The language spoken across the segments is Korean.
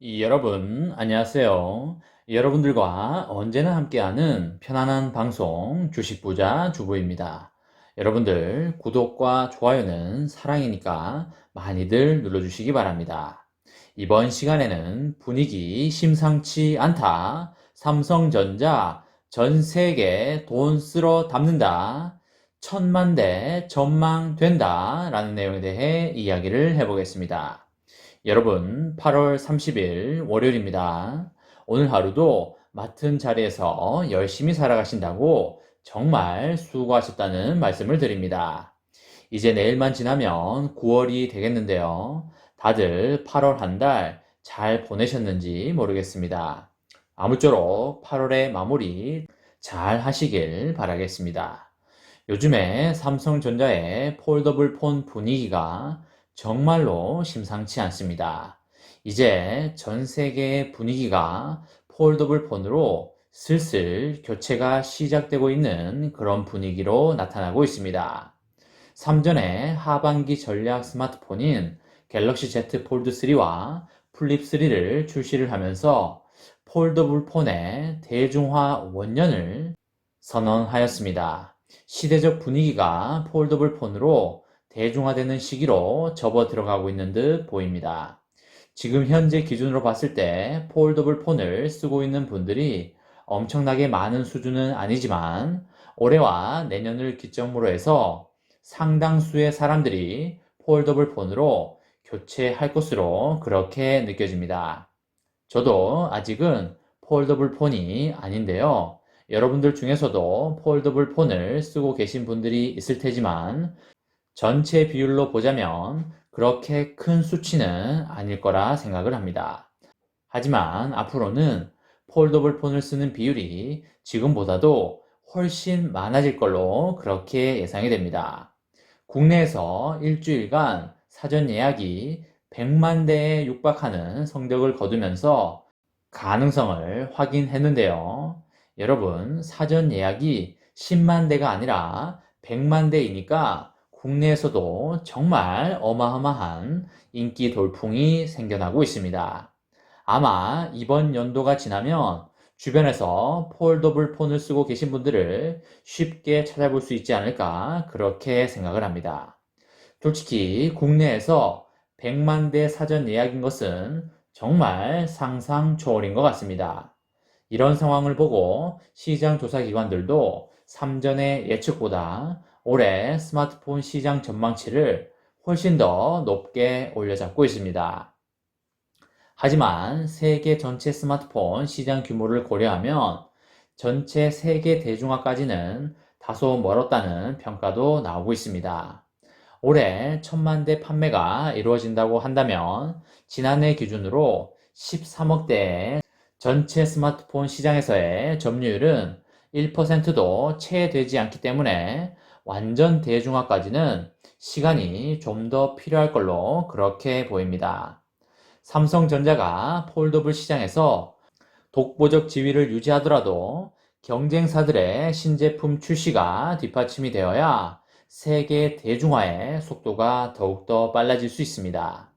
여러분, 안녕하세요. 여러분들과 언제나 함께하는 편안한 방송 주식부자 주부입니다. 여러분들, 구독과 좋아요는 사랑이니까 많이들 눌러주시기 바랍니다. 이번 시간에는 분위기 심상치 않다. 삼성전자 전 세계 돈 쓸어 담는다. 1000만 대 전망된다. 라는 내용에 대해 이야기를 해보겠습니다. 여러분, 8월 30일 월요일입니다. 오늘 하루도 맡은 자리에서 열심히 살아가신다고 정말 수고하셨다는 말씀을 드립니다. 이제 내일만 지나면 9월이 되겠는데요. 다들 8월 한 달 잘 보내셨는지 모르겠습니다. 아무쪼록 8월의 마무리 잘 하시길 바라겠습니다. 요즘에 삼성전자의 폴더블 폰 분위기가 정말로 심상치 않습니다. 이제 전 세계의 분위기가 폴더블 폰으로 슬슬 교체가 시작되고 있는 그런 분위기로 나타나고 있습니다. 삼전의 하반기 전략 스마트폰인 갤럭시 Z 폴드 3와 플립 3를 출시를 하면서 폴더블 폰의 대중화 원년을 선언하였습니다. 시대적 분위기가 폴더블 폰으로 대중화되는 시기로 접어 들어가고 있는 듯 보입니다. 지금 현재 기준으로 봤을 때 폴더블 폰을 쓰고 있는 분들이 엄청나게 많은 수준은 아니지만 올해와 내년을 기점으로 해서 상당수의 사람들이 폴더블 폰으로 교체할 것으로 그렇게 느껴집니다. 저도 아직은 폴더블 폰이 아닌데요. 여러분들 중에서도 폴더블 폰을 쓰고 계신 분들이 있을 테지만 전체 비율로 보자면 그렇게 큰 수치는 아닐 거라 생각을 합니다. 하지만 앞으로는 폴더블 폰을 쓰는 비율이 지금보다도 훨씬 많아질 걸로 그렇게 예상이 됩니다. 국내에서 일주일간 사전 예약이 100만 대에 육박하는 성적을 거두면서 가능성을 확인했는데요. 여러분, 사전 예약이 10만 대가 아니라 100만 대이니까 국내에서도 정말 어마어마한 인기 돌풍이 생겨나고 있습니다. 아마 이번 연도가 지나면 주변에서 폴더블 폰을 쓰고 계신 분들을 쉽게 찾아볼 수 있지 않을까 그렇게 생각을 합니다. 솔직히 국내에서 100만 대 사전 예약인 것은 정말 상상 초월인 것 같습니다. 이런 상황을 보고 시장 조사 기관들도 삼전의 예측보다 올해 스마트폰 시장 전망치를 훨씬 더 높게 올려잡고 있습니다. 하지만 세계 전체 스마트폰 시장 규모를 고려하면 전체 세계 대중화까지는 다소 멀었다는 평가도 나오고 있습니다. 올해 1000만 대 판매가 이루어진다고 한다면 지난해 기준으로 13억 대의 전체 스마트폰 시장에서의 점유율은 1%도 채 되지 않기 때문에 완전 대중화까지는 시간이 좀 더 필요할 걸로 그렇게 보입니다. 삼성전자가 폴더블 시장에서 독보적 지위를 유지하더라도 경쟁사들의 신제품 출시가 뒷받침이 되어야 세계 대중화의 속도가 더욱더 빨라질 수 있습니다.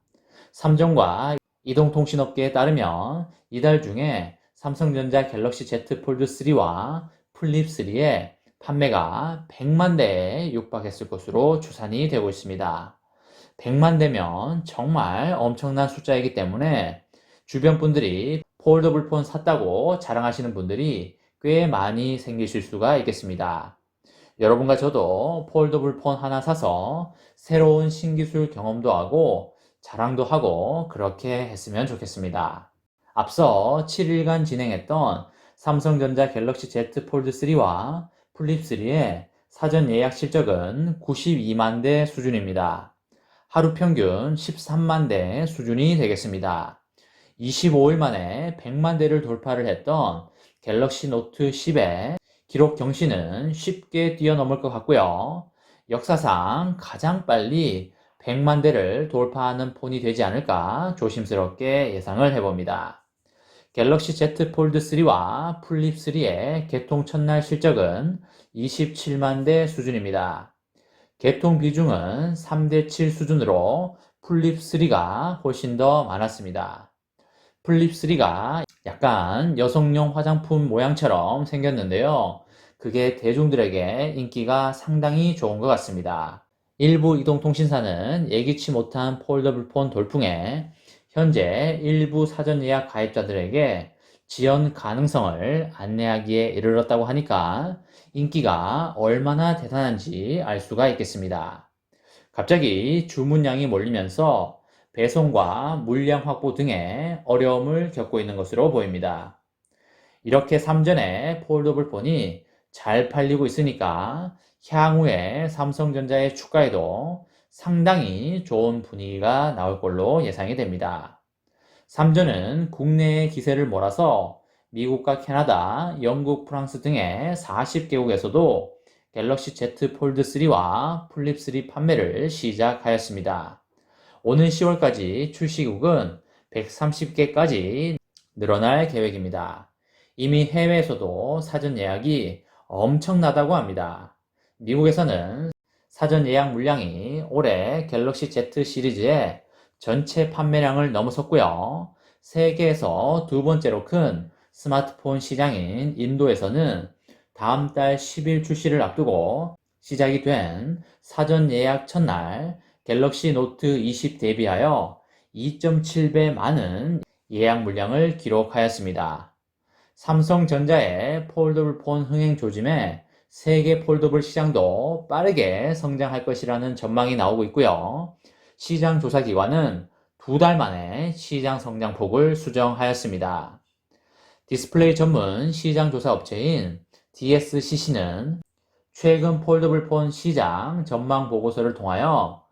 삼성과 이동통신업계에 따르면 이달 중에 삼성전자 갤럭시 Z 폴드 3와 플립 3의 판매가 100만 대에 육박했을 것으로 추산이 되고 있습니다. 100만 대면 정말 엄청난 숫자이기 때문에 주변 분들이 폴더블 폰 샀다고 자랑하시는 분들이 꽤 많이 생기실 수가 있겠습니다. 여러분과 저도 폴더블 폰 하나 사서 새로운 신기술 경험도 하고 자랑도 하고 그렇게 했으면 좋겠습니다. 앞서 7일간 진행했던 삼성전자 갤럭시 Z 폴드 3와 플립 3의 사전 예약 실적은 92만 대 수준입니다. 하루 평균 13만 대 수준이 되겠습니다. 25일 만에 100만 대를 돌파를 했던 갤럭시 노트 10의 기록 경신은 쉽게 뛰어넘을 것 같고요. 역사상 가장 빨리 100만 대를 돌파하는 폰이 되지 않을까 조심스럽게 예상을 해봅니다. 갤럭시 Z 폴드 3와 플립 3의 개통 첫날 실적은 27만 대 수준입니다. 개통 비중은 3대 7 수준으로 플립 3가 훨씬 더 많았습니다. 플립3가 약간 여성용 화장품 모양처럼 생겼는데요. 그게 대중들에게 인기가 상당히 좋은 것 같습니다. 일부 이동통신사는 예기치 못한 폴더블 폰 돌풍에 현재 일부 사전 예약 가입자들에게 지연 가능성을 안내하기에 이르렀다고 하니까 인기가 얼마나 대단한지 알 수가 있겠습니다. 갑자기 주문량이 몰리면서 배송과 물량 확보 등의 어려움을 겪고 있는 것으로 보입니다. 이렇게 3전의 폴더블 폰이 잘 팔리고 있으니까 향후에 삼성전자의 주가에도 상당히 좋은 분위기가 나올 걸로 예상이 됩니다. 3전은 국내에 기세를 몰아서 미국과 캐나다, 영국, 프랑스 등의 40개국에서도 갤럭시 Z 폴드 3와 플립 3 판매를 시작하였습니다. 오는 10월까지 출시국은 130개까지 늘어날 계획입니다. 이미 해외에서도 사전 예약이 엄청나다고 합니다. 미국에서는 사전 예약 물량이 올해 갤럭시 Z 시리즈의 전체 판매량을 넘어섰고요. 세계에서 두 번째로 큰 스마트폰 시장인 인도에서는 다음 달 10일 출시를 앞두고 시작이 된 사전 예약 첫날 갤럭시 노트 20 대비하여 2.7배 많은 예약 물량을 기록하였습니다. 삼성전자의 폴더블 폰 흥행 조짐에 세계 폴더블 시장도 빠르게 성장할 것이라는 전망이 나오고 있고요. 시장 조사 기관은 2달 만에 시장 성장폭을 수정하였습니다. 디스플레이 전문 시장 조사 업체인 DSCC는 최근 폴더블 폰 시장 전망 보고서를 통하여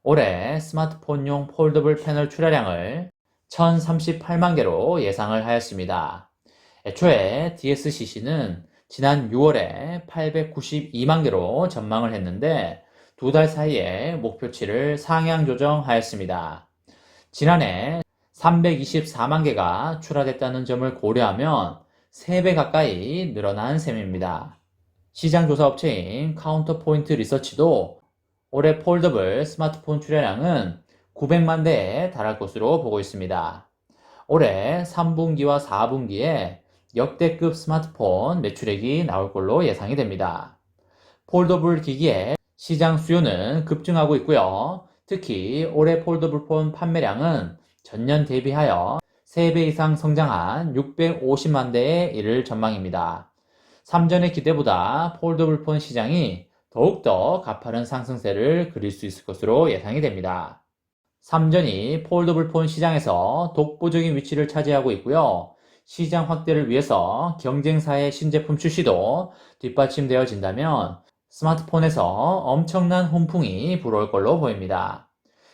올해 스마트폰용 폴더블 패널 출하량을 1038만 개로 예상을 하였습니다. 애초에 DSCC는 지난 6월에 892만 개로 전망을 했는데 2달 사이에 목표치를 상향 조정하였습니다. 지난해 324만 개가 출하됐다는 점을 고려하면 3배 가까이 늘어난 셈입니다. 시장조사 업체인 카운터포인트 리서치도 올해 폴더블 스마트폰 출하량은 900만 대에 달할 것으로 보고 있습니다. 올해 3분기와 4분기에 역대급 스마트폰 매출액이 나올 걸로 예상이 됩니다. 폴더블 기기의 시장 수요는 급증하고 있고요. 특히 올해 폴더블 폰 판매량은 전년 대비하여 3배 이상 성장한 650만 대에 이를 전망입니다. 3전의 기대보다 폴더블 폰 시장이 더욱더 가파른 상승세를 그릴 수 있을 것으로 예상이 됩니다. 3전이 폴더블 폰 시장에서 독보적인 위치를 차지하고 있고요. 시장 확대를 위해서 경쟁사의 신제품 출시도 뒷받침되어진다면 스마트폰에서 엄청난 훈풍이 불어올 걸로 보입니다.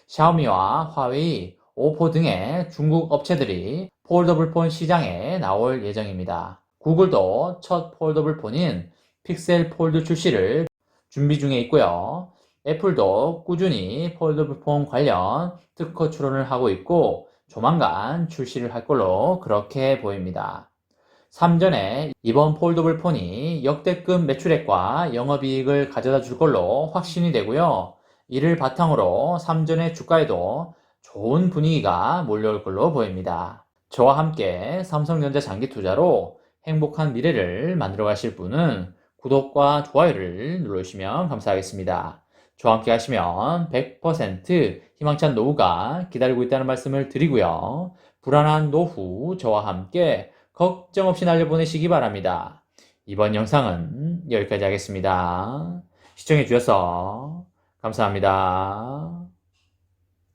샤오미와 화웨이, 오포 등의 중국 업체들이 폴더블 폰 시장에 나올 예정입니다. 구글도 첫 폴더블 폰인 픽셀 폴드 출시를 준비 중에 있고요. 애플도 꾸준히 폴더블 폰 관련 특허 출원을 하고 있고 조만간 출시를 할 걸로 그렇게 보입니다. 3전에 이번 폴더블 폰이 역대급 매출액과 영업이익을 가져다 줄 걸로 확신이 되고요. 이를 바탕으로 3전의 주가에도 좋은 분위기가 몰려올 걸로 보입니다. 저와 함께 삼성전자 장기 투자로 행복한 미래를 만들어 가실 분은 구독과 좋아요를 눌러주시면 감사하겠습니다. 저와 함께 하시면 100% 희망찬 노후가 기다리고 있다는 말씀을 드리고요. 불안한 노후 저와 함께 걱정 없이 날려보내시기 바랍니다. 이번 영상은 여기까지 하겠습니다. 시청해 주셔서 감사합니다.